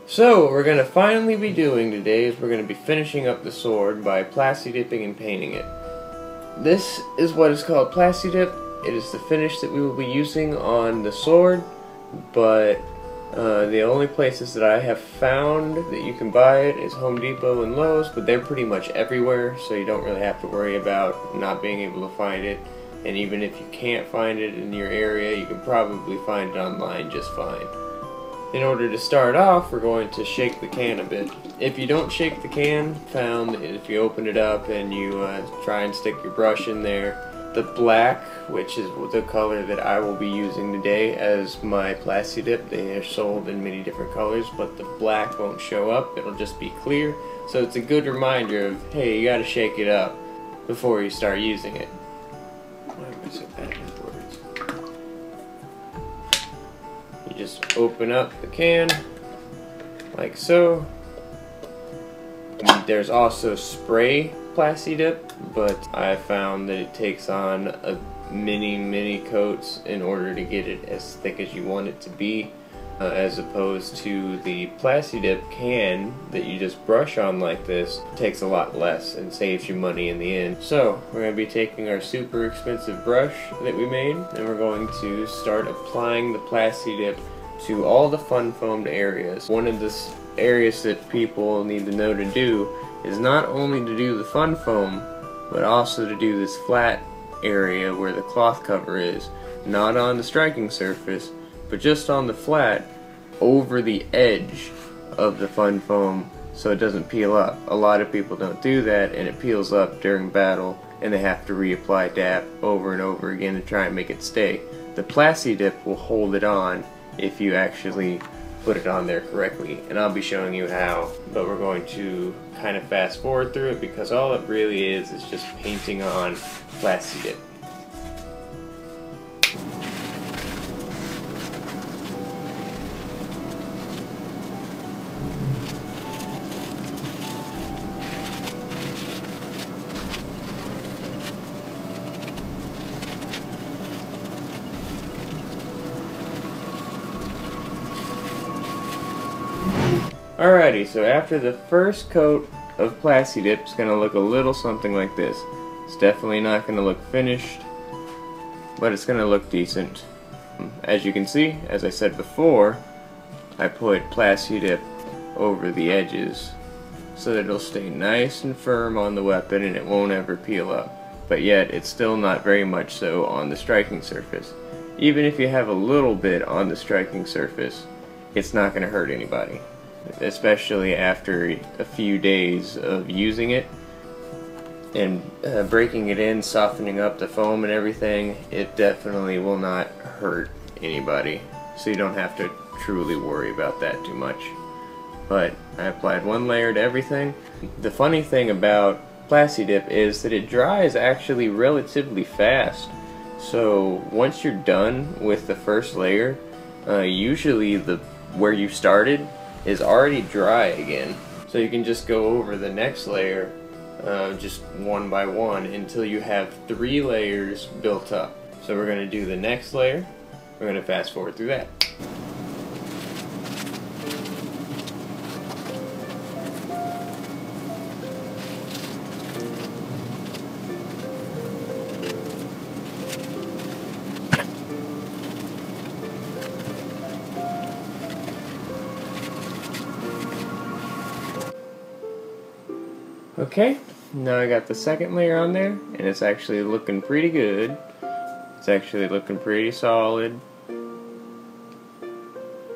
So, what we're going to finally be doing today is we're going to be finishing up the sword by plasti dipping and painting it. This is what is called plasti dip. It is the finish that we will be using on the sword, but the only places that I have found that you can buy it is Home Depot and Lowe's, but they're pretty much everywhere, so you don't really have to worry about not being able to find it. And even if you can't find it in your area, you can probably find it online just fine. In order to start off, we're going to shake the can a bit. If you don't shake the can, found that if you open it up and you try and stick your brush in there, the black, which is the color that I will be using today as my plasti dip, they are sold in many different colors, but the black won't show up, it'll just be clear. So it's a good reminder of, hey, you gotta shake it up before you start using it. Why am I so bad with words? You just open up the can, like so. There's also spray plasti dip, but I found that it takes on a many coats in order to get it as thick as you want it to be, as opposed to the plasti dip can that you just brush on like this. It takes a lot less and saves you money in the end. So we're going to be taking our super expensive brush that we made, and we're going to start applying the plasti dip to all the fun foamed areas. One of the areas that people need to know to do is not only to do the fun foam, but also to do this flat area where the cloth cover is, not on the striking surface, but just on the flat over the edge of the fun foam so it doesn't peel up. A lot of people don't do that, and it peels up during battle, and they have to reapply DAP over and over again to try and make it stay. The plasti dip will hold it on if you actually put it on there correctly, and I'll be showing you how, but we're going to kind of fast forward through it because all it really is just painting on plasti dip. Alrighty, so after the first coat of plasti dip, it's going to look a little something like this. It's definitely not going to look finished, but it's going to look decent. As you can see, as I said before, I put plasti dip over the edges so that it'll stay nice and firm on the weapon and it won't ever peel up. But yet, it's still not very much so on the striking surface. Even if you have a little bit on the striking surface, it's not going to hurt anybody. Especially after a few days of using it and breaking it in, softening up the foam and everything, it definitely will not hurt anybody, so you don't have to truly worry about that too much. But I applied one layer to everything. The funny thing about plasti dip is that it dries actually relatively fast, so once you're done with the first layer, usually where you started is already dry again, so you can just go over the next layer just one by one until you have 3 layers built up. So we're going to do the next layer. We're going to fast forward through that. Okay, now I got the second layer on there, and it's actually looking pretty good. It's actually looking pretty solid.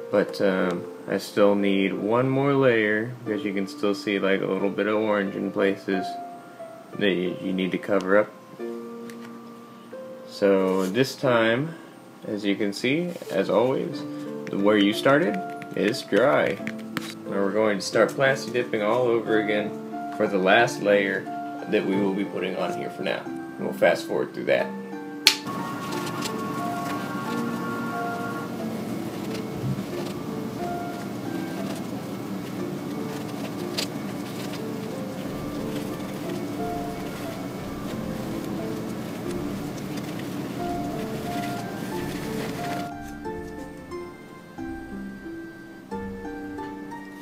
But I still need one more layer because you can still see like a little bit of orange in places that you need to cover up. So this time, as you can see, as always, where you started is dry. Now we're going to start plasti dipping all over again for the last layer that we will be putting on here for now. And we'll fast forward through that.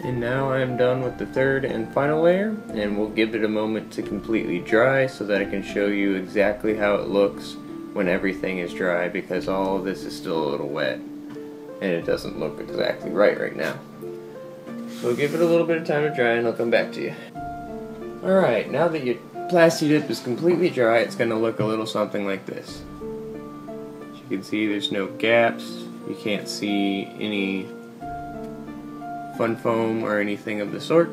And now I'm done with the third and final layer, and we'll give it a moment to completely dry so that I can show you exactly how it looks when everything is dry, because all of this is still a little wet and it doesn't look exactly right now. So we'll give it a little bit of time to dry and I'll come back to you. Alright, now that your Plasti dip is completely dry, it's going to look a little something like this. As you can see, there's no gaps, you can't see any fun foam or anything of the sort.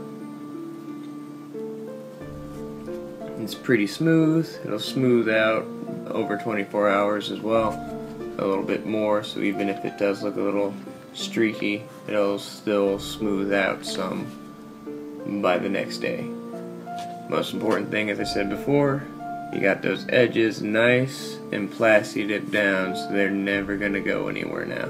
It's pretty smooth. It'll smooth out over 24 hours as well, a little bit more, so even if it does look a little streaky, it'll still smooth out some by the next day. Most important thing, as I said before, you got those edges nice and Plasti dipped down, so they're never going to go anywhere now.